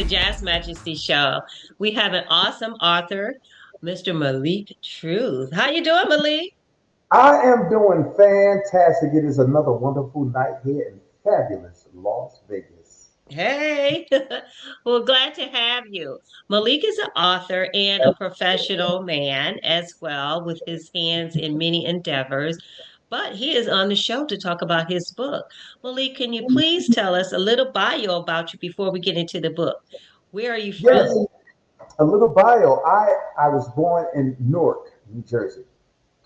Jazz Majesty show. We have an awesome author, Mr. Malik Truth. How you doing, Malik? I am doing fantastic. It is another wonderful night here in fabulous Las Vegas. Hey, well, glad to have you. Malik is an author and a professional man as well, with his hands in many endeavors. But he is on the show to talk about his book. Malik, can you please tell us a little bio about you before we get into the book? Where are you Yes, from? a little bio. I was born in Newark, New Jersey.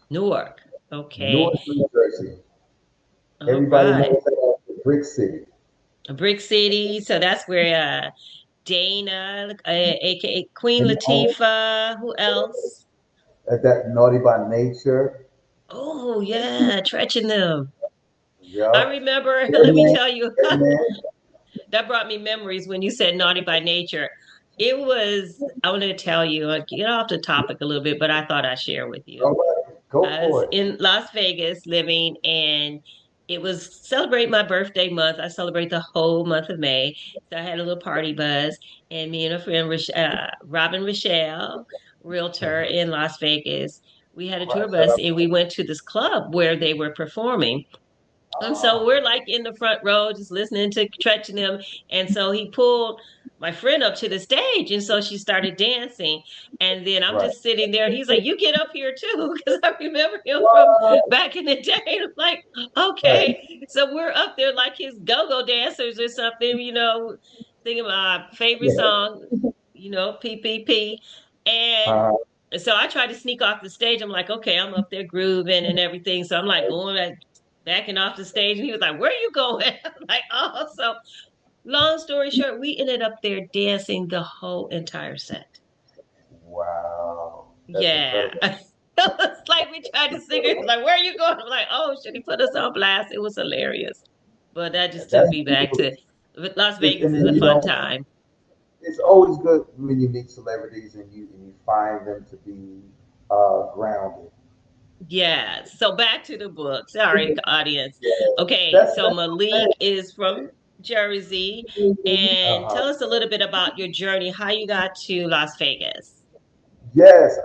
Newark. Okay. Newark, New Jersey. All Everybody right. knows that as the Brick City. Brick City. So that's where Dana, aka Queen And Latifah. Who else? that Naughty by Nature. Oh yeah, Tretch and them. I Yup. remember. Let me Airman. tell you, Airman. that brought me memories when you said naughty by nature. It was. I want to tell you. Get off the topic a little bit, but I thought I'd share with you. All right. Go I was for it. in Las Vegas living, and it was celebrate my birthday month. I celebrate the whole month of May. So I had a little party buzz, and me and a friend, Robin Rochelle, realtor in Las Vegas, we had a All right. tour Shut bus, up. and we went to this club where they were performing. And so Ah, we're like in the front row, just listening to Tretch and them. And so he pulled my friend up to the stage. And so she started dancing. And then I'm right. just sitting there. And he's like, you get up here too. Because I remember him from What? back in the day. And I'm like, Right. okay. So we're up there like his go go dancers or something, singing my favorite Yeah. song, PPP. And Uh, so I tried to sneak off the stage. I'm like, okay, I'm up there grooving and everything. So I'm like going backing off the stage, and he was like, "Where are you going?" I'm like, "Oh." So long story short, we ended up there dancing the whole entire set. wow. That's Yeah. incredible. It was like we tried to sing it. He was like, "Where are you going?" I'm like, "Oh, should he put us on blast?" It was hilarious. But that just took That's me back beautiful. to Las Vegas And is then a fun time. it's always good when you meet celebrities and you find them to be grounded. Yeah. So back to the book. Sorry, audience. Yeah, Okay. that's So Malik is from Jersey. And uh-huh. tell us a little bit about your journey, how you got to Las Vegas. Yes.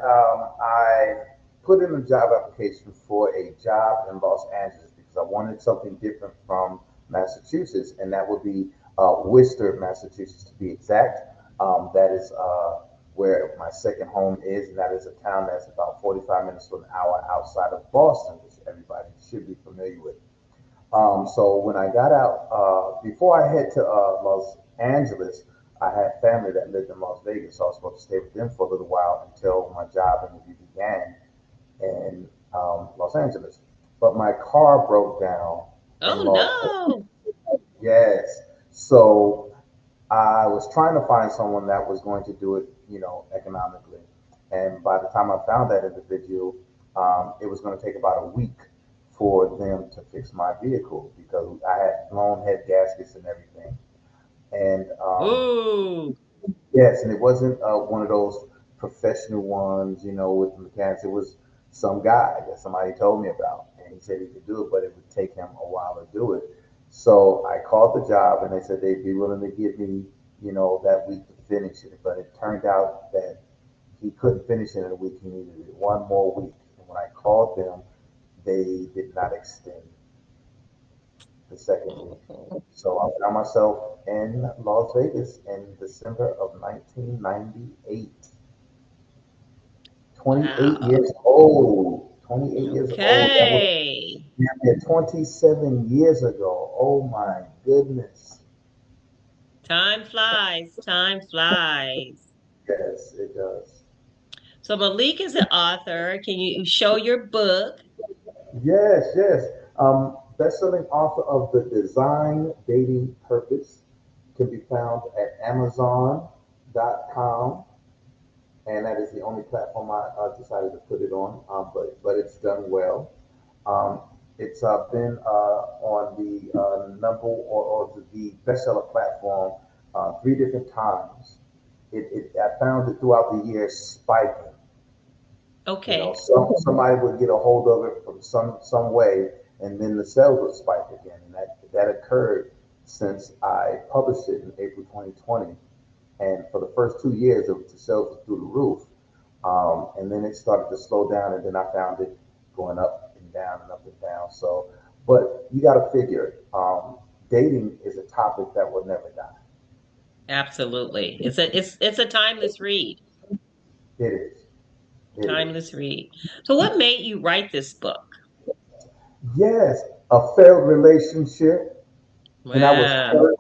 I put in a job application for a job in Los Angeles because I wanted something different from Massachusetts, and that would be Worcester, Massachusetts, to be exact. That is where my second home is, and that is a town that's about 45 minutes to an hour outside of Boston, which everybody should be familiar with. So when I got out, before I head to Los Angeles, I had family that lived in Las Vegas, so I was supposed to stay with them for a little while until my job interview began in Los Angeles. But my car broke down in Oh Las no. Vegas. Yes. So I was trying to find someone that was going to do it, economically. And by the time I found that individual, it was going to take about a week for them to fix my vehicle because I had blown head gaskets and everything. And Ooh. yes, and it wasn't one of those professional ones, with the mechanics. It was some guy that somebody told me about, and he said he could do it, but it would take him a while to do it. So I called the job, and they said they'd be willing to give me, that week to finish it. But it turned out that he couldn't finish it in a week. He needed it one more week. And when I called them, they did not extend the second week. Oh, So I found myself in Las Vegas in December of 1998. 28 wow. years old. 28 years old. That was Okay. damn near 27 years ago. Oh my goodness. Time flies. Time flies. Yes, it does. So Malik is an author. Can you show your book? Yes, yes. Best-selling author of The Design Dating Purpose can be found at Amazon.com, and that is the only platform I decided to put it on. But it's done well. Um, it's been on the number or the bestseller platform three different times. I found it throughout the years spiking. Okay. Somebody would get a hold of it from some way, and then the sales would spike again, and that occurred since I published it in April 2020. And for the first 2 years, the sales were through the roof. And then it started to slow down, and then I found it going up and down and up and down. So, but you got to figure, dating is a topic that will never die. Absolutely. It's a timeless read. It is. It is. Timeless read. So what made you write this book? Yes, a failed relationship, and I was Wow. hurt,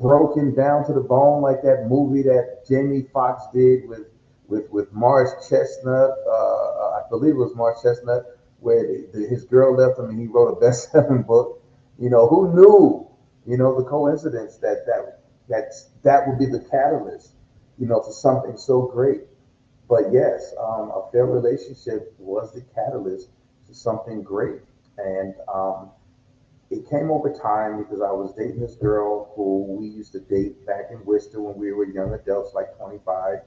broken down to the bone, like that movie that Jamie Foxx did with Morris Chestnut. I believe it was Morris Chestnut, where his girl left him, and he wrote a best-selling book. Who knew? The coincidence that would be the catalyst, to something so great. But yes, a failed relationship was the catalyst to something great, and it came over time because I was dating this girl who we used to date back in Worcester when we were young adults, like 25.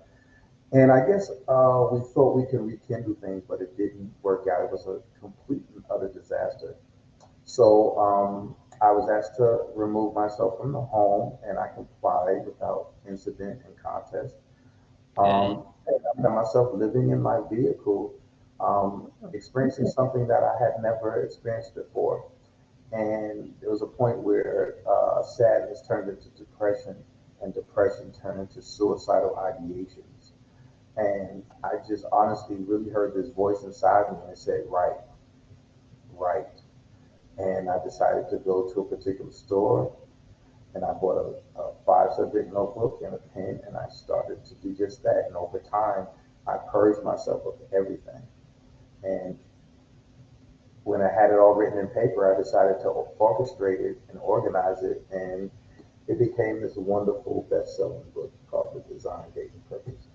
And I guess we thought we could rekindle things, but it didn't work out. It was a complete and utter disaster. So I was asked to remove myself from the home, and I complied without incident and contest. Good. And I found myself living in my vehicle, experiencing something that I had never experienced before. And there was a point where sadness turned into depression, and depression turned into suicidal ideations. And I just honestly really heard this voice inside me and it said, right, right. And I decided to go to a particular store, and I bought a five subject notebook and a pen, and I started to do just that. And over time, I purged myself of everything. And when I had it all written in paper, I decided to orchestrate it and organize it, and it became this wonderful best-selling book called The Design Dating Purpose.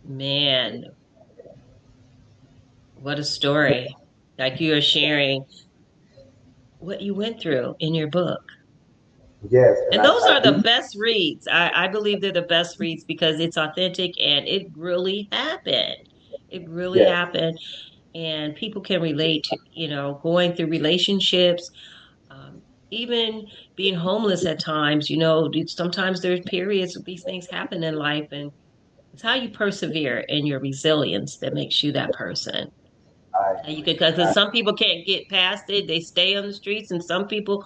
Man, what a story. Like you are sharing what you went through in your book. Yes, and And I, those I are the do. best reads. I believe they're the best reads because it's authentic and it really happened. It really Yes, happened. And people can relate to, going through relationships, um, even being homeless at times. Sometimes there's periods these things happen in life, and it's how you persevere and your resilience that makes you that person. I And you agree. can, because some people can't get past it, they stay on the streets, and some people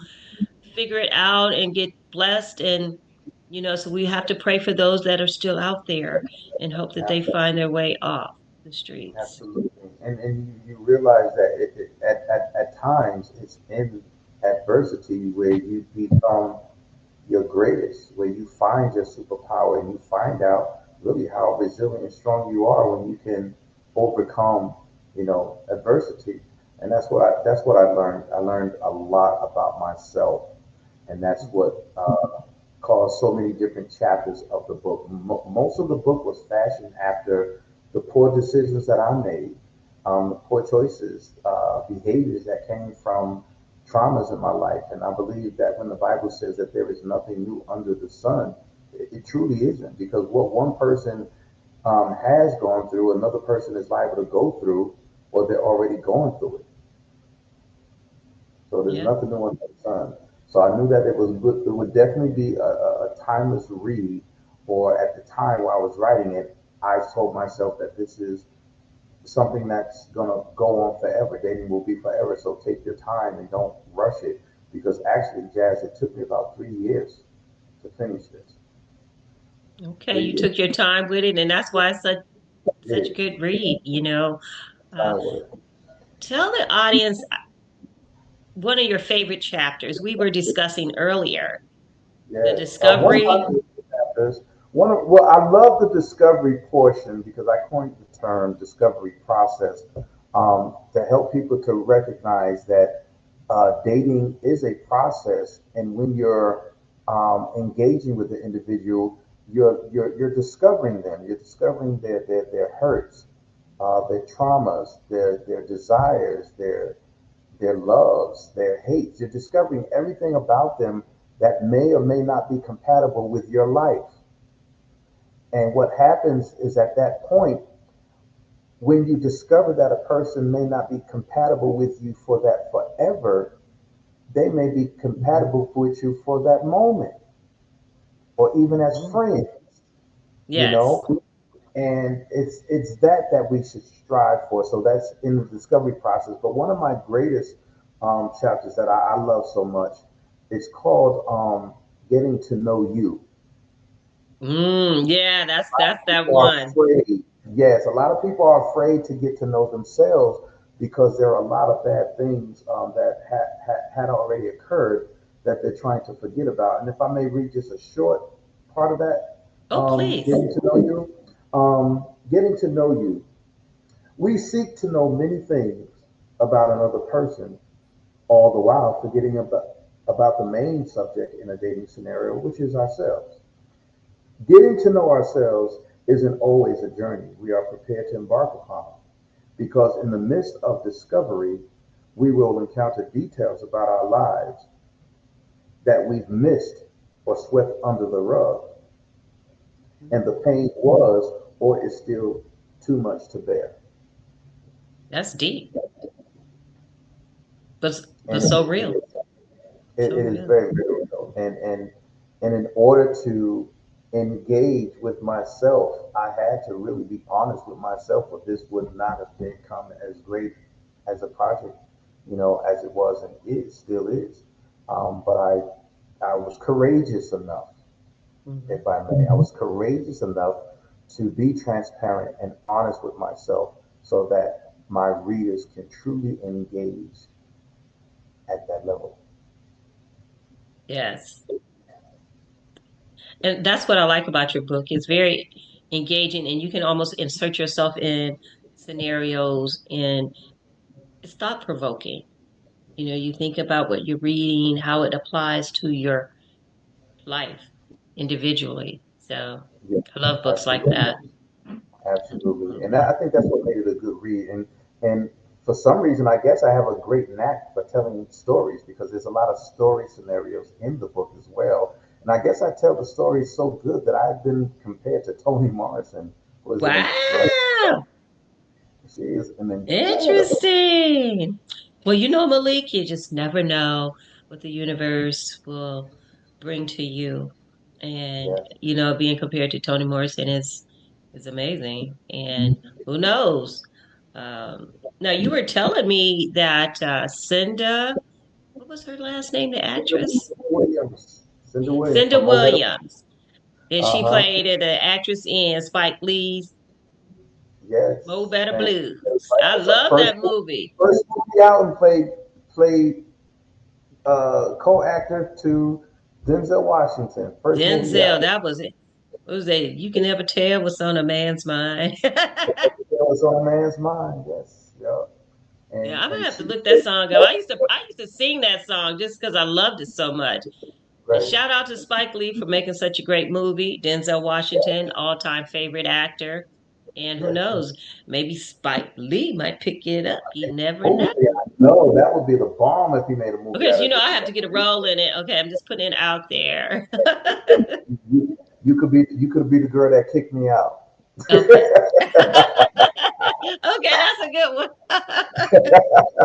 figure it out and get blessed. And, so we have to pray for those that are still out there and hope that they Absolutely. find their way off the streets. Absolutely. And you realize that at times it's in adversity where you become your greatest, where you find your superpower and you find out really how resilient and strong you are when you can overcome, adversity. And that's what I learned. I learned a lot about myself, and that's what caused so many different chapters of the book. Most of the book was fashioned after the poor decisions that I made, the poor choices, behaviors that came from traumas in my life. And I believe that when the Bible says that there is nothing new under the sun, it truly isn't, because what one person has gone through, another person is liable to go through, or they're already going through it. So there's Yeah. nothing new under the sun. So I knew that it was good. It would definitely be a timeless read. Or at the time while I was writing it, I told myself that this is something that's gonna go on forever. Dating will be forever. So take your time and don't rush it. Because actually, Jazz, it took me about 3 years to finish this. Okay. Three You years. took your time with it, and that's why it's such a It good read. Uh, is. tell the audience one of your favorite chapters. We were discussing earlier the Yes. One of my discovery. favorite chapters. Well, I love the discovery portion because I coined the term discovery process to help people to recognize that dating is a process, and when you're engaging with the individual, you're discovering them. You're discovering their hurts, their traumas, their desires, their loves, their hates. You're discovering everything about them that may or may not be compatible with your life. And what happens is at that point, when you discover that a person may not be compatible with you for that forever, they may be compatible with you for that moment. or even as Mm. friends, you know. Yes. And it's that we should strive for. So that's in the discovery process. But one of my greatest chapters that I love so much, it's called Getting to Know You. Yeah, that's that People are one. afraid. Yes, a lot of people are afraid to get to know themselves because there are a lot of bad things that had already occurred that they're trying to forget about. And if I may read just a short part of that, Oh, please. getting to know you, getting to know you. We seek to know many things about another person, all the while forgetting about the main subject in a dating scenario, which is ourselves. Getting to know ourselves isn't always a journey we are prepared to embark upon, because in the midst of discovery, we will encounter details about our lives that we've missed or swept under the rug, and the pain was or is still too much to bear. That's deep, but And so real. So it is real. very, very real. And in order to engage with myself, I had to really be honest with myself, or this would not have become as great as a project, as it was and it still is. But I was courageous enough, Hmm. if I may. I was courageous enough to be transparent and honest with myself so that my readers can truly engage at that level. Yes. And that's what I like about your book. It's very engaging and you can almost insert yourself in scenarios and it's thought provoking. You think about what you're reading, how it applies to your life individually. So Yeah, I love books like absolutely. that. Absolutely, and Hmm. I think that's what made it a good read. And for some reason, I guess I have a great knack for telling stories because there's a lot of story scenarios in the book as well. And I guess I tell the stories so good that I've been compared to Toni Morrison, who is an incredible. Wow. She is an incredible. Interesting. Well, Malik, you just never know what the universe will bring to you. And, Yes. being compared to Toni Morrison is amazing. And who knows? Now you were telling me that Cinda, what was her last name, the actress? Williams, Cindy Williams Cinda from Mo Better. Williams. And Uh she huh. played the actress in Spike Lee's Mo Yes, Better and Blues. I that's her love that movie. first movie out, and played co-actor to Denzel Washington. First movie out. Denzel, that was it. What was that? You can never tell what's on a man's mind. That was on man's mind. Yes, yeah. Yeah, And I'm gonna and have to she look that song up. I used to sing that song just because I loved it so much. And right. shout out to Spike Lee for making such a great movie. Denzel Washington, all-time favorite actor. And who Yes. knows, maybe Spike Lee might pick it up. You never Oh know. yeah, no, that would be the bomb if he made a movie Okay, out so of it. I have to get a role in it. Okay, I'm just putting it out there. You could be the girl that kicked me out. Okay. Okay, that's a good one.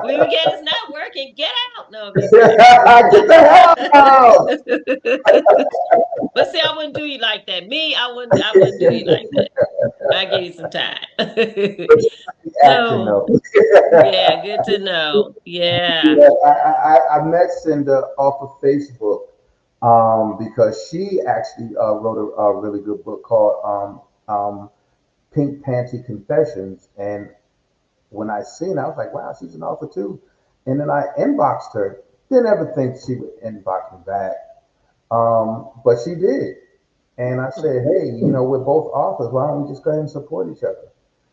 We get it's not working. Get out. No, I'm just kidding. Get the hell out! But see, I wouldn't do you like that. Me, I wouldn't do you like that. I give you some time. But you got the acting So though. yeah, good to know. Yeah. Yeah, I met Cinda off of Facebook because she actually wrote a really good book called Pink Panty Confessions. And when I seen it, I was like, wow, she's an author too. And then I inboxed her. Didn't ever think she would inbox me back. But she did. And I said, hey, we're both authors. Why don't we just go ahead and support each other?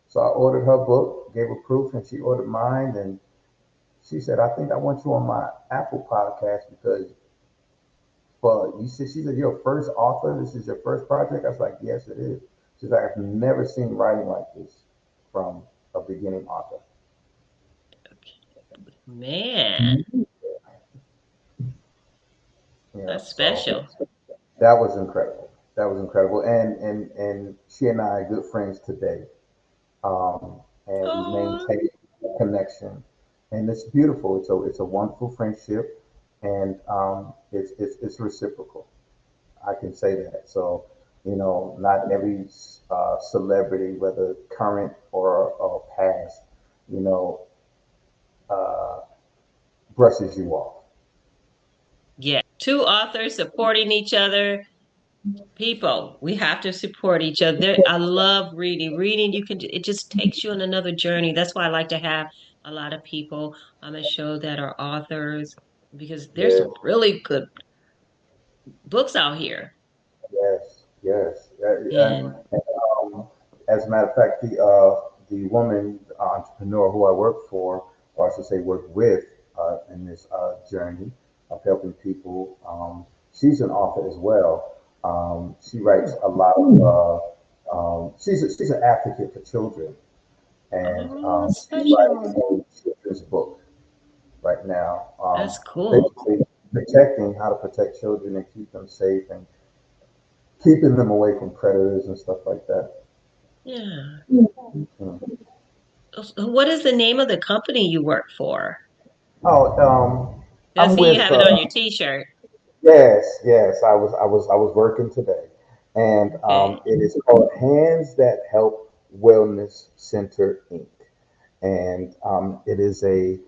So I ordered her book, gave her proof, and she ordered mine. And she said, I think I want you on my Apple podcast because she said, you're a first author. This is your first project. I was like, yes, it is. She's like, I've never seen writing like this from a beginning author. Man, Yeah, that's so special. that was incredible. That was incredible. And she and I are good friends today. And we Oh, maintain a connection. And it's beautiful. It's a wonderful friendship, and it's reciprocal. I can say that. So, not every celebrity, whether current or past, you know, uh, brushes you off. Yeah. Two authors supporting each other. People, we have to support each other. I love reading. Reading, it just takes you on another journey. That's why I like to have a lot of people on the show that are authors because there's Yes, some really good books out here. yes, yes. And Um, as a matter of fact, the woman entrepreneur who I work for, or I should say work with, in this journey of helping people, she's an author as well. She writes a lot of. She's an advocate for children, and oh, that's she's writing special. a children's book right now, That's cool. basically protecting how to protect children and keep them safe and keeping them away from predators and stuff like that. Yeah. Mm. What is the name of the company you work for? Oh, I I'm see you with. have it on your t-shirt. Yes, yes. I was working today, and Okay. it is called Hands That Help Wellness Center Inc. And it is a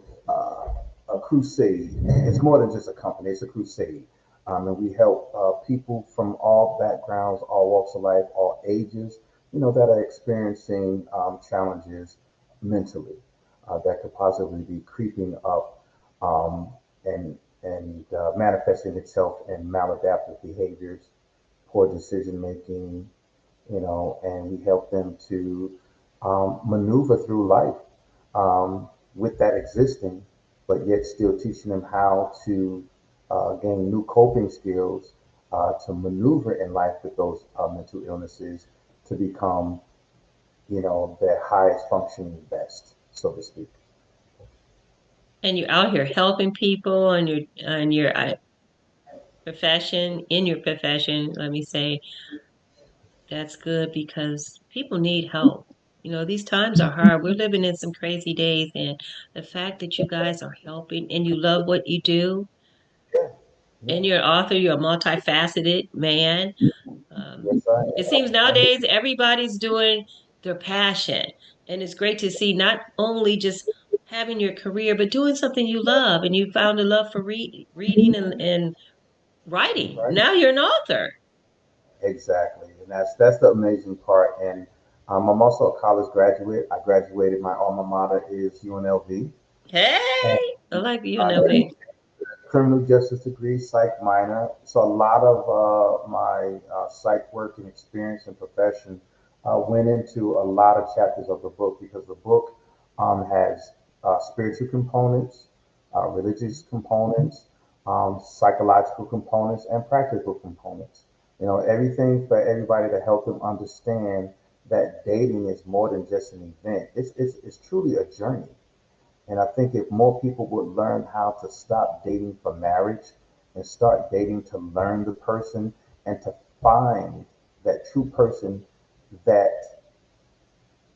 crusade. It's more than just a company; it's a crusade. And we help people from all backgrounds, all walks of life, all ages, that are experiencing challenges mentally that could possibly be creeping up um, and manifesting itself in maladaptive behaviors, poor decision making, and we help them to maneuver through life with that existing, but yet still teaching them how to gain new coping skills to maneuver in life with those mental illnesses to become, their highest functioning best, so to speak. And you're out here helping people on your profession, in your profession, let me say, that's good because people need help. These times are hard. We're living in some crazy days, and the fact that you guys are helping and you love what you do, Yeah, yeah. and you're an author, you're a multifaceted man. Yes, I It seems am. nowadays everybody's doing their passion, and it's great to see not only just having your career, but doing something you love, and you found a love for reading and writing. Right. Now you're an author. Exactly, and that's the amazing part. And I'm also a college graduate. I graduated. My alma mater is UNLV, and Hey, I like you, I Novi. criminal justice degree, psych minor. So a lot of my psych work and experience and profession went into a lot of chapters of the book because the book has spiritual components, religious components, psychological components, and practical components. Everything for everybody to help them understand that dating is more than just an event. It's truly a journey. And I think if more people would learn how to stop dating for marriage and start dating to learn the person and to find that true person that,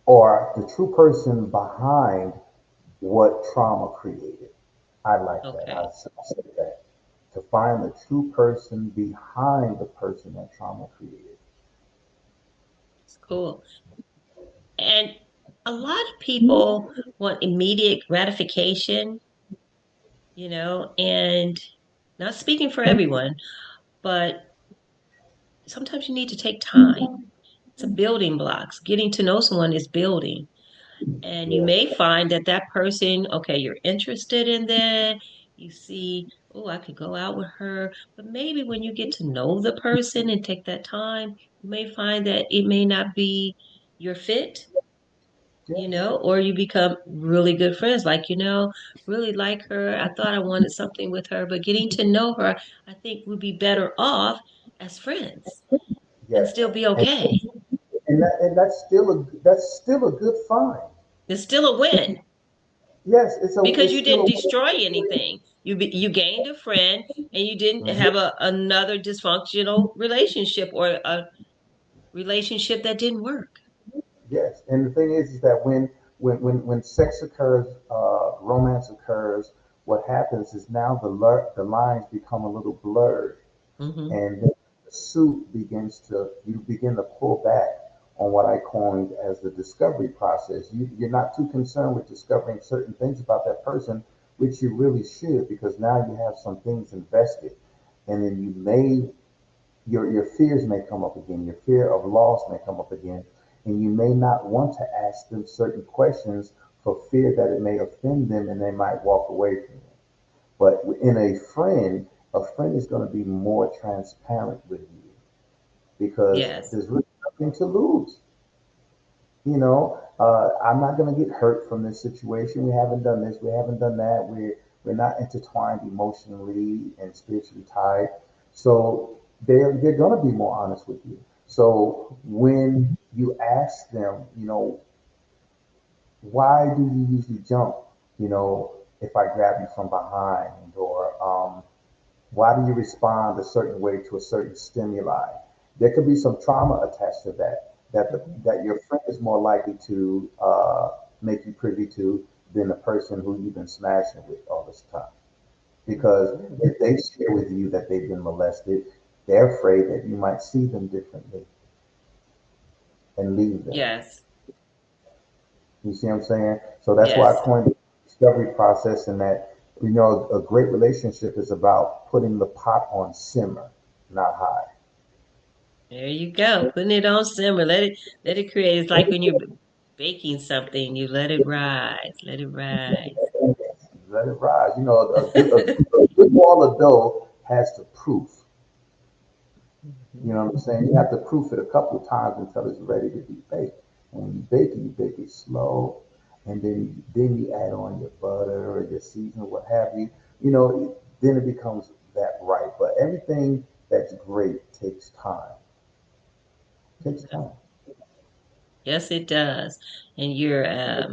or the true person behind what trauma created. I like that. Okay, I say that. To find the true person behind the person that trauma created. it's cool. And a lot of people want immediate gratification, and not speaking for everyone, but sometimes you need to take time. It's a building blocks. Getting to know someone is building. And you Yes, may find that that person, okay, you're interested in that. You see, oh, I could go out with her. But maybe when you get to know the person and take that time, you may find that it may not be your fit, yes, or you become really good friends. Like, really like her. I thought I wanted something with her, but getting to know her, I think would be better off as friends and yes. still be And, okay. that's still a good find. It's still a win. Yes, it's a Because it's you still didn't a destroy anything. You gained a friend, and you didn't have Mhm. another dysfunctional relationship or a relationship that didn't work. Yes, and the thing is that when sex occurs, romance occurs, what happens is now the lines become a little blurred, Hmm. and pursuit begins to, you begin to pull back on what I coined as the discovery process. You're not too concerned with discovering certain things about that person, which you really should, because now you have some things invested. And then your fears may come up again, your fear of loss may come up again, and you may not want to ask them certain questions for fear that it may offend them and they might walk away from you. But in a friend is going to be more transparent with you because Yes. there's really nothing to lose. I'm not going to get hurt from this situation. We haven't done this. We haven't done that. We're not intertwined emotionally and spiritually tied. So they're going to be more honest with you. So when you ask them, why do you usually jump? If I grab you from behind, or why do you respond a certain way to a certain stimuli? There could be some trauma attached to that that your friend is more likely to make you privy to than the person who you've been smashing with all this time. Because if they share with you that they've been molested, they're afraid that you might see them differently and leave them. Yes. You see what I'm saying? So that's why I Yes. coined the discovery process, and that a great relationship is about putting the pot on simmer, not high. There you go. Putting it on simmer. Let it create. It's like when you're baking something, you let it rise. Let it rise. Let it rise. A good ball of dough has to proof. You Mhm. know what I'm saying? You have to proof it a couple of times until it's ready to be baked. And when you bake it slow, and then you add on your butter or your seasoning, what have you. Then it becomes that right. But everything that's great takes time. Takes time. Yes, it does. And you're a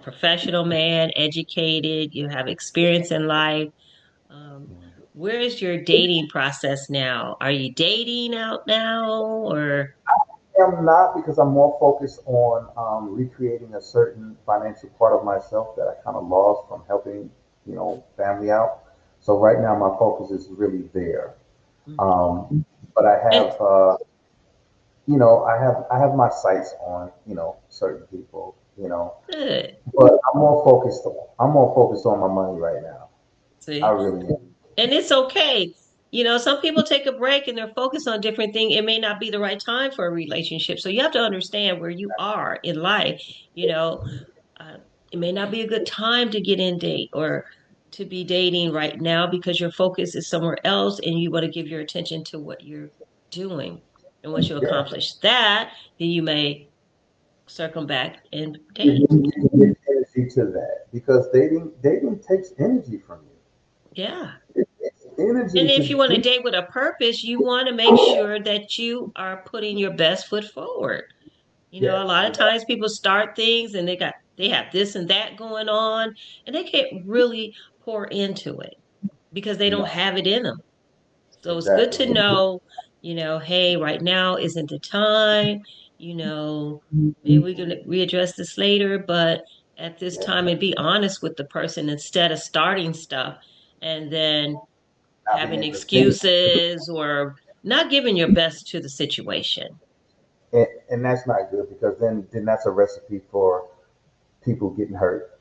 professional man, educated, you have experience in life. Um, where is your dating process now? Are you dating out now or I'm not, because I'm more focused on recreating a certain financial part of myself that I kind of lost from helping, family out. So right now my focus is really there. okay. But And I have my sights on, certain people, good. but I'm more focused on my money right now. I See, really am. and it's okay. Some people take a break and they're focused on different things. It may not be the right time for a relationship. So you have to understand where you are in life. You know, uh, it may not be a good time to get in date or to be dating right now because your focus is somewhere else and you want to give your attention to what you're doing. And once you Yeah. accomplish that, then you may circle back and You date. you give energy to that, because dating takes energy from you. Yeah. It takes And energy to if you want to do. date with a purpose, you want to make sure that you are putting your best foot forward. A Yes, lot of and that, times people start things and they have this and that going on and they can't really pour into it because they don't no, have it in them. So it's good to exactly. know, hey, right now isn't the time, you know, maybe we can readdress this later, but at this Yeah, time and be honest with the person instead of starting stuff and then not being having able to finish, excuses or not giving your best to the situation. and that's not good, because then that's a recipe for people getting hurt.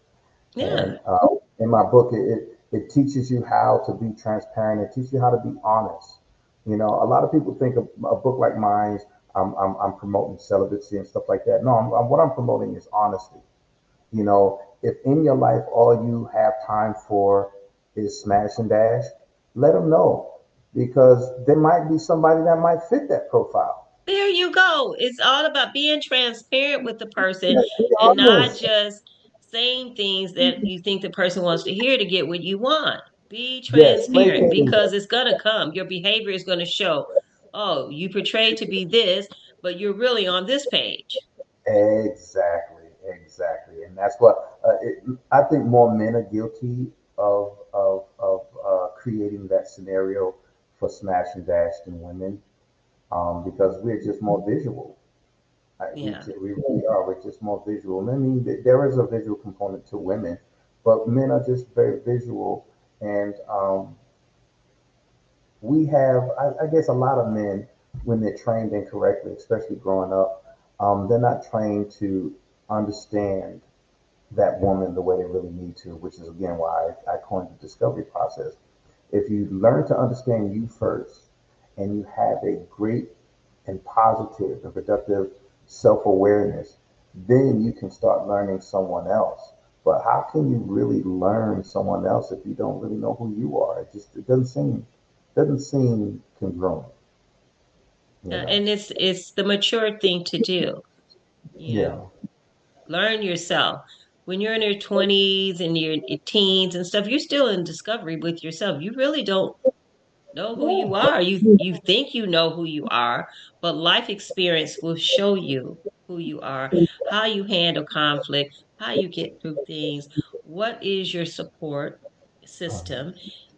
And Yeah. in my book, it teaches you how to be transparent. It teaches you how to be honest. A lot of people think of a book like mine, I'm promoting celibacy and stuff like that. No, what I'm promoting is honesty. If in your life all you have time for is smash and dash, let them know, because there might be somebody that might fit that profile. There you go. It's all about being transparent with the person Yeah, be and not honest. just saying things that you think the person wants to hear to get what you want. Be Yes, transparent placating because them. it's going to come. Your behavior is going to show, oh, you portrayed to be this, but you're really on this page. Exactly, exactly, and that's what I think more men are guilty of creating that scenario for smash and dash than women, because we're just more visual. Yeah. We really are. We're just more visual. I mean, there is a visual component to women, but men are just very visual, and we have, I guess, a lot of men, when they're trained incorrectly, especially growing up, they're not trained to understand that woman the way they really need to, which is again why I coined the discovery process. If you learn to understand you first and you have a great and positive and productive self awareness, then you can start learning someone else. But how can you really learn someone else if you don't really know who you are? It doesn't seem congruent, you know. And it's the mature thing to do, you Yeah. know. Learn yourself. When you're in your 20s and your teens and stuff, you're still in discovery with yourself. You really don't know who you Yeah. are. You think you know who you are, but life experience will show you who you are, how you handle conflict, how you get through things, what is your support Uh-huh. system,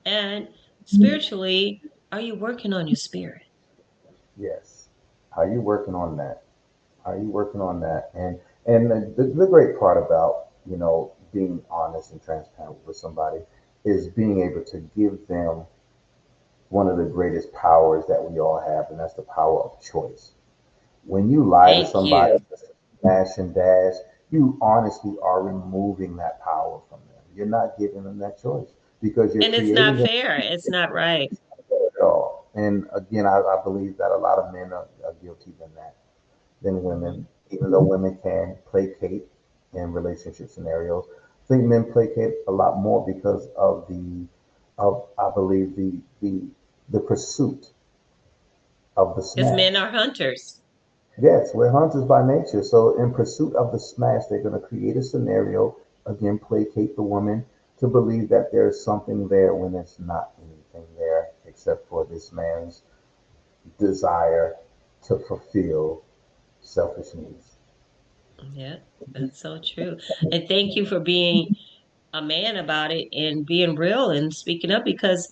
and spiritually, are you working on your spirit? Yes. How you working on that? Are you working on that? And the great part about being honest and transparent with somebody is being able to give them one of the greatest powers that we all have, and that's the power of choice. When you lie to Thank somebody, you. smash and dash, you honestly are removing that power from them. You're not giving them that choice because you're And it's creating not them fair. It's not right. at all. And again, I believe that a lot of men are guilty than that. Than women, Mhm. even though women can placate in relationship scenarios. I think men placate a lot more because of I believe the pursuit of the Because men smash. are hunters. Yes, we're hunters by nature. So in pursuit of the smash, they're going to create a scenario, again, placate the woman to believe that there's something there when there's not anything there except for this man's desire to fulfill selfish needs. Yeah, that's so true. And thank you for being a man about it and being real and speaking up because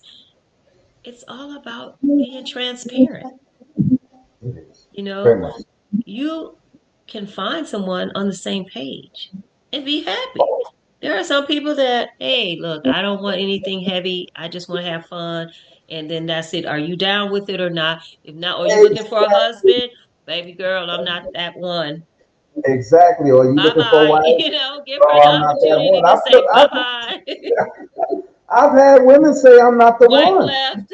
it's all about being transparent. It is You very know, much. you can find someone on the same page and be happy. There are some people that, hey, look, I don't want anything heavy. I just want to have fun. And then that's it. Are you down with it or not? If not, are you looking for a Exactly. husband? Baby girl, I'm not that one. Exactly. Or you Bye looking for a bye. wife? Give her Oh, the I'm not that opportunity one. to say bye bye. I've had women say I'm not the Wipe one. left.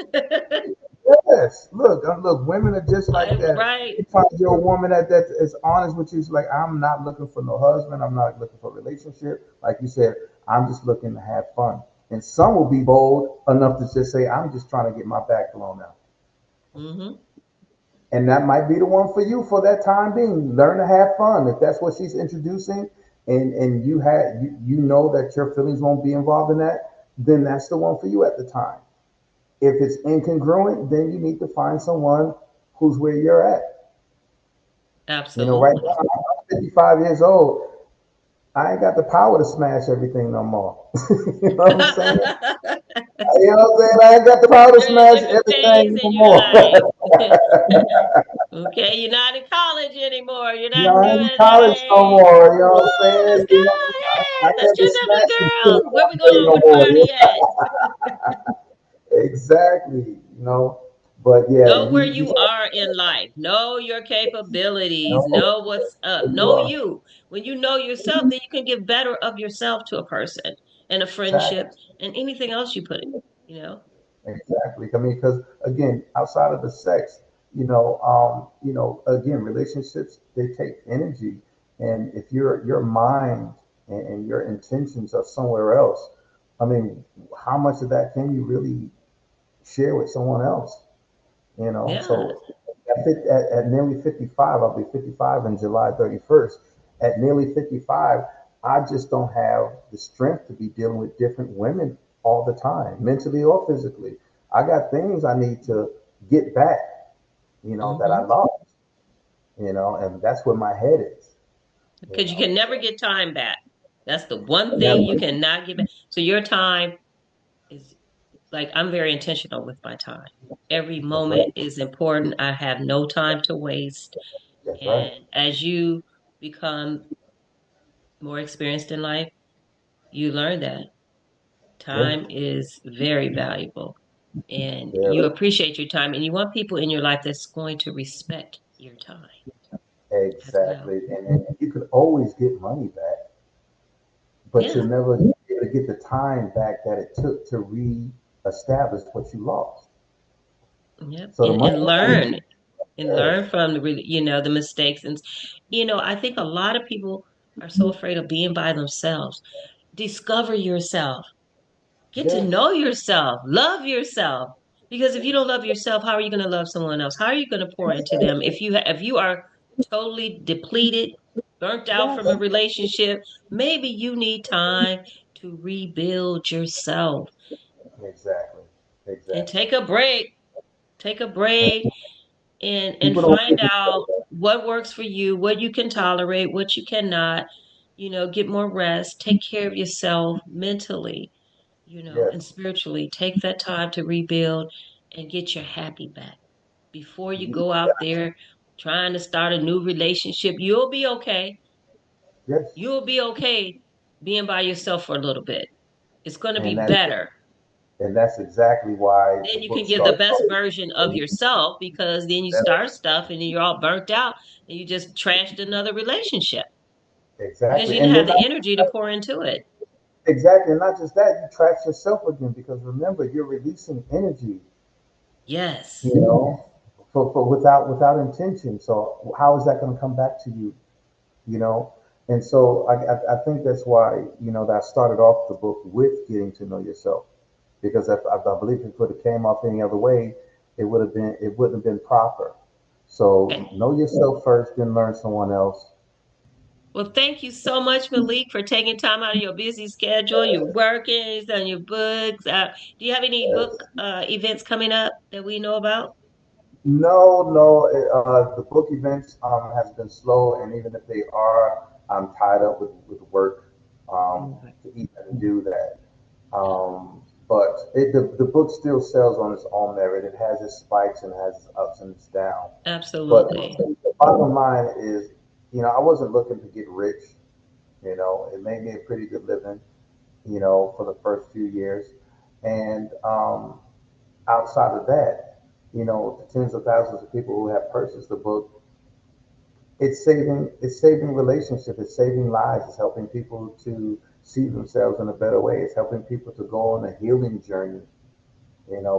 Yes. Look, women are just like Wipe that. right. You find your woman that is honest with you. She's like, I'm not looking for no husband. I'm not looking for a relationship. Like you said, I'm just looking to have fun. And some will be bold enough to just say, I'm just trying to get my back blown out. Hmm. And that might be the one for you for that time being. Learn to have fun. If that's what she's introducing, and you know that your feelings won't be involved in that, then that's the one for you at the time. If it's incongruent, then you need to find someone who's where you're at. Right now Absolutely. I'm 55 years old. I ain't got the power to smash everything no more. You know what I'm saying? You know what I'm saying? I ain't got the power to There are smash different things everything no in your more. life. Okay, you're not in college anymore. You're You not know, I ain't in doing, college no hey, more. You know woo, what I'm let's saying? go. I Hey, let's can't be dress up as smashing shit girls. Where we all day going? no Where the more. party at? Exactly. But yeah, Know where you you are in life. Know your capabilities. know Know what's up. where you Know are. you. When you know yourself, then you can give better of yourself to a person and a friendship Exactly. and anything else you put it, you know? Exactly. I mean, because again, outside of the sex, again, relationships they take energy, and if your mind and your intentions are somewhere else, I mean, how much of that can you really share with someone else? Yeah. So at nearly 55, I'll be 55 in July 31st. At nearly 55, I just don't have the strength to be dealing with different women all the time, mentally or physically. I got things I need to get back, that I Hmm. lost, and that's where my head is, Because you can never So, get time back. That's the one thing you never. cannot get back. So your time is like I'm very intentional with my time. Every That's moment right. is important. I have no time to waste. That's right. And as you become more experienced in life, you learn that Yeah. time is very valuable. and you Very. appreciate your time, and you want people in your life that's going to respect your time as well. Exactly. And you could always get money back, but Yeah. you'll never be able to get the time back that it took to re-establish what you lost. Yep. So the And money, learn and yes, learn from the mistakes. And I think a lot of people are so afraid of being by themselves. Discover yourself. Get to yes, know yourself. Love yourself. Because if you don't love yourself, how are you going to love someone else? How are you going to pour into them if you are totally depleted, burnt out from a yes, relationship? Maybe you need time to rebuild yourself exactly, and exactly. take a break. Take a break and People don't find give you out credit. what works for you, what you can tolerate, what you cannot. Get more rest, take care of yourself mentally, and Yes, spiritually. Take that time to rebuild and get your happy back before you you, go out there trying to start a new relationship. You'll be okay. yes, You'll be okay being by yourself for a little bit. It's going to and be that better. and that's exactly why the Then you book can give the started best off. version of yourself, because then you start stuff and then you're all burnt out and you just trashed another relationship because Exactly, you didn't and then have the energy to pour into it. exactly, and not just that, you trash yourself again because remember you're releasing energy, Yes. you know, for without intention. So how is that going to come back to you? You know, and so I think that's why that I started off the book with getting to know yourself because I believe if it would have came off any other way, it wouldn't have been proper. So Okay. know yourself first, then learn someone else. Well, thank you so much, Malik, for taking time out of your busy schedule. You're working, you've done your books. Do you have any book Yes. events coming up that we know about? No, no. The book events has been slow, and even if they are, I'm tied up with work Okay. to even do that. But the book still sells on its own merit. It has its spikes and has its ups and its downs. But Absolutely. the bottom line is, I wasn't looking to get rich. It made me a pretty good living, for the first few years, and outside of that, the tens of thousands of people who have purchased the book, it's saving relationships, it's saving lives, it's helping people to see themselves in a better way, it's helping people to go on a healing journey,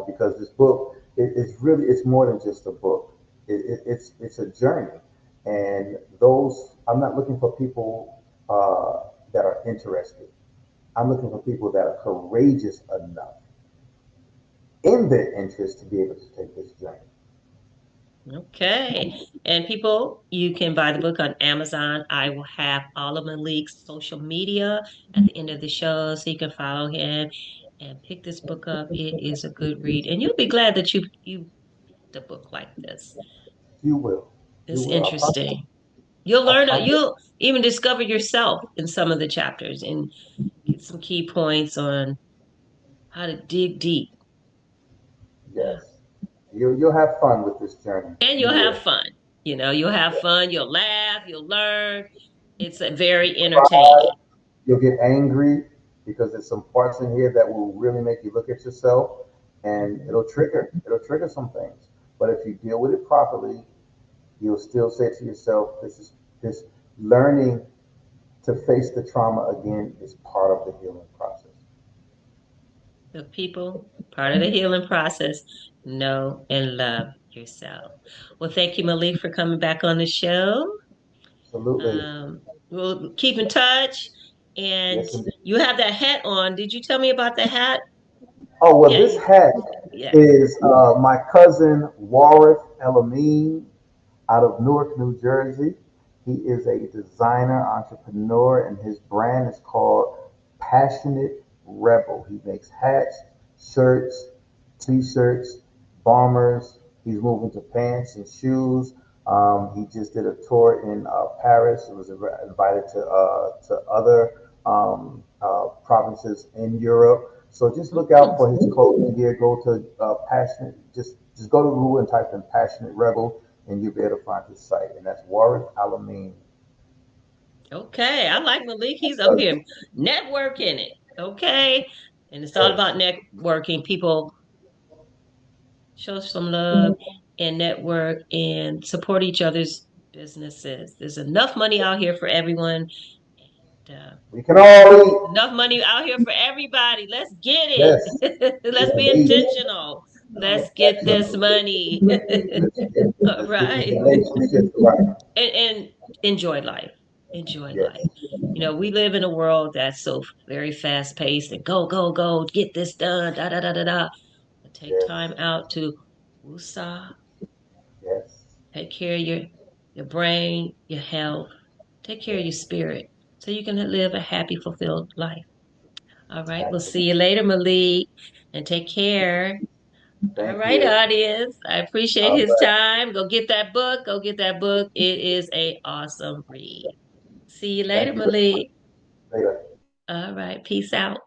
because this book it's more than just a book. It's a journey, and those I'm not looking for people that are interested. I'm looking for people that are courageous enough in their interest to be able to take this journey. Okay. And people, you can buy the book on Amazon. I will have all of Malik's social media at the end of the show so you can follow him and pick this book up. It is a good read. And you'll be glad that you picked a book like this. You will. You It's will. interesting. You'll I learn, promise. you'll even discover yourself in some of the chapters and get some key points on how to dig deep. Yeah. Yes. You'll have fun with this journey. And You you'll have will. fun. You'll have fun, you'll laugh, you'll learn. It's very Cry. entertaining. You'll get angry because there's some parts in here that will really make you look at yourself, and Mhm. it'll trigger some things. But if you deal with it properly, you'll still say to yourself, this learning to face the trauma again is part of the healing process. The people, part of the healing process, know and love yourself. Well, thank you, Malik, for coming back on the show. Absolutely. We'll keep in touch. And Yes, indeed. you have that hat on. Did you tell me about the hat? Oh, well, Yeah, this hat yes. is my cousin Warith Elamine out of Newark, New Jersey. He is a designer, entrepreneur, and his brand is called Passionate Rebel. He makes hats, shirts, t-shirts, bombers. He's moving to pants and shoes. He just did a tour in Paris and was invited to other provinces in Europe. So just look out Mm, for his clothing gear. Go to passionate. Just go to Google and type in Passionate Rebel, and you'll be able to find his site. And that's Warwick Alameen. okay. I like Malik. He's up here networking it. Okay. And it's all Yes, about networking. People show some love and network and support each other's businesses. There's enough money out here for everyone. And, We can all eat. enough money out here for everybody. Let's get Yes, it. Let's be indeed. intentional. Let's get this money. All Let's get these right. relationships right. And enjoy life. Enjoy life. Yes, We live in a world that's so very fast paced and go, go, go, get this done, da da da da da. But take yes, time out to woosah, yes. take care of your brain, your health, take care of your Yes, spirit so you can live a happy, fulfilled life. All right. We'll see you absolutely. later, Malik, and take care. All Thank right, you. audience. I appreciate All his right. time. Go get that book. Go get that book. It is a awesome read. See you later, Thank you very Malik. much. Later. All right. Peace out.